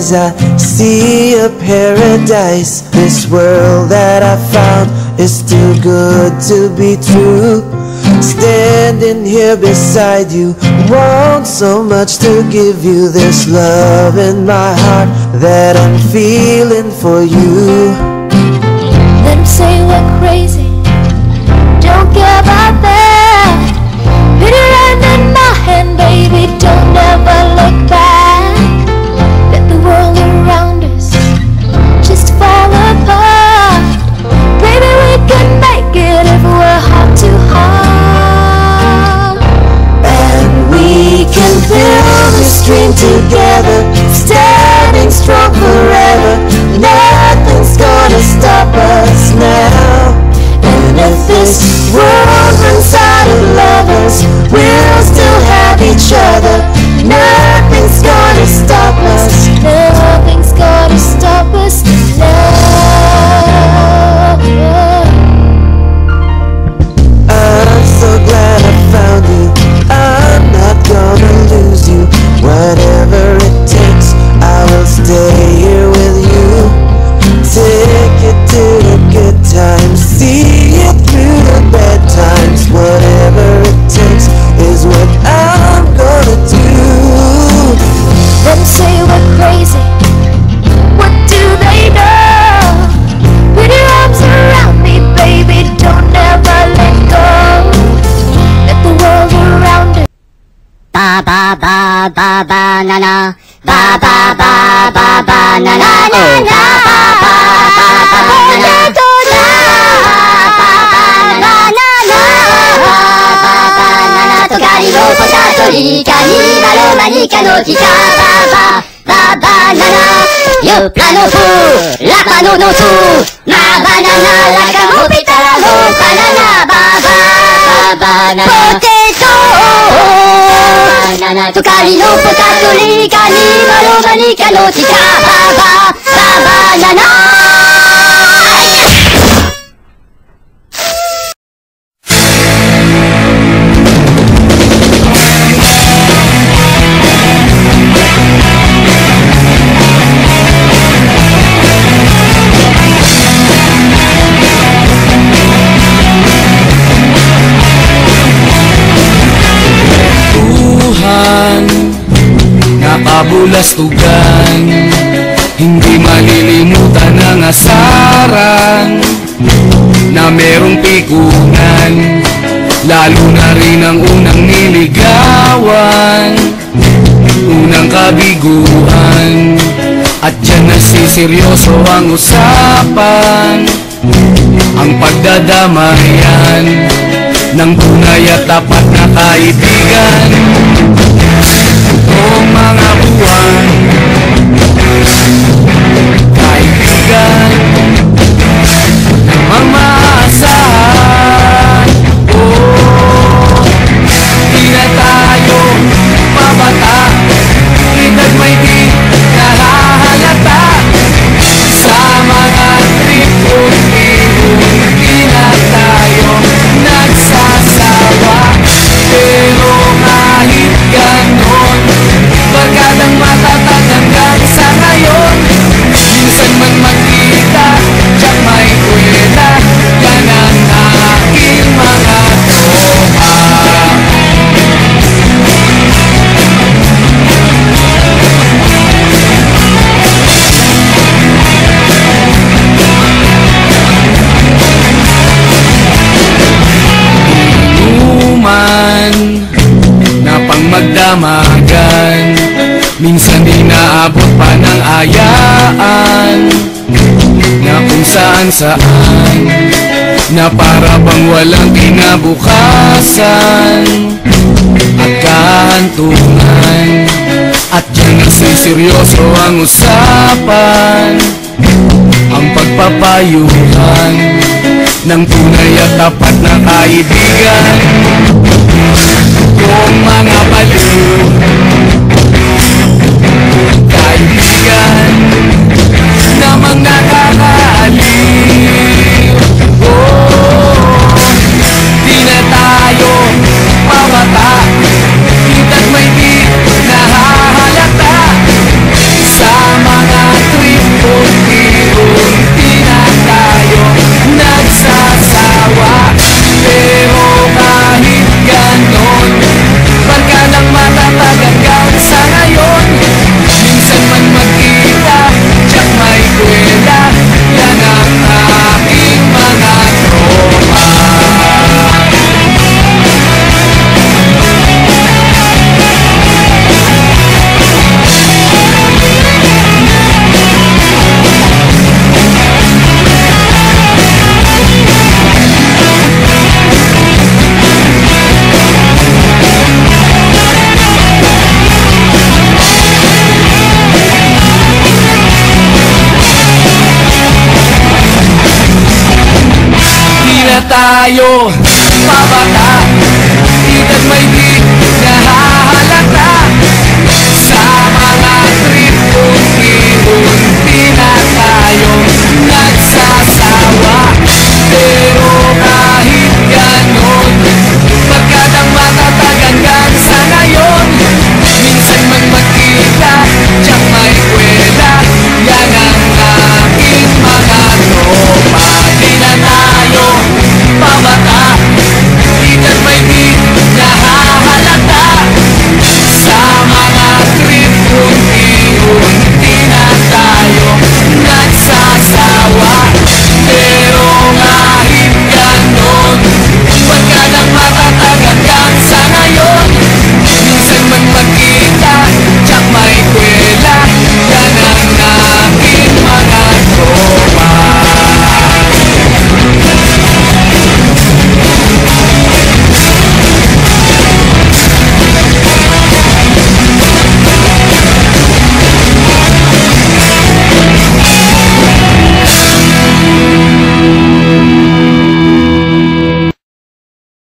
eyes I see a paradise. This world that I found is too good to be true. Standing here beside you, want so much to give you. This love in my heart that I'm feeling for you. Let 'em say we're crazy, don't care about that. Put your hand in my hand, baby, don't ever look back. Let the world around us just fall apart. Baby, we can make it if we're heart to heart. And we can build this dream together, standing strong forever. Nothing's gonna stop us now. And if this world runs out of lovers, we'll still have each other. Nothing's gonna stop us. Nothing's gonna stop us now. I'm so glad I found you. I'm not gonna lose you. Whatever it takes, I will stay here with you. Take it to the good times, see it through the bad times. Whatever it takes is what I'm gonna do. Let 'em say we're crazy, what do they know? Put your arms around me, baby, don't ever let go. Let the world around us. Ba ba ba ba banana, ba ba ba ba banana, oh ba ba ba ba banana, Togari no potato, Rika ni malo manika no tika, ba ba ba banana. Yo plano fu, la mano no su, ma banana la camupita mo banana, ba ba ba banana. Potato, banana, Togari no potato, Rika ni malo manika no tika, ba ba ba banana. Nakabulastugan, hindi malilimutan ang asaran na merong pikungan, lalo na rin ang unang niligawan, unang kabiguan. At dyan nasiseryoso ang usapan, ang pagdadamayan ng tunay at tapat na kaibigan. Noong mga buwan, kaibigan, namang maasahan. Oh, di na tayo mabata, edad may di nahahalata. Sa mga tripon-tripon, di na tayo nagsasawa. Pero kahit ganon, barkadang matatag hanggang sa ngayon. Minsan man magkita, tiyak may kwela, yan ang aking mga tropa. Inuman na pang magdamagan, minsan inaabot pa ng ayaan, na kung saan na para bang walang kinabukasan at kahantungan. At dyan nasiseryoso ang usapan, ang pagpapayuhan ng tunay at tapat na kaibigan. Kung mga baliw, kaibigan, namang nakakaaliw. Oh, di na tayo mawata, hintad may di nahahalata. Sa mga na tayo pabata, edad may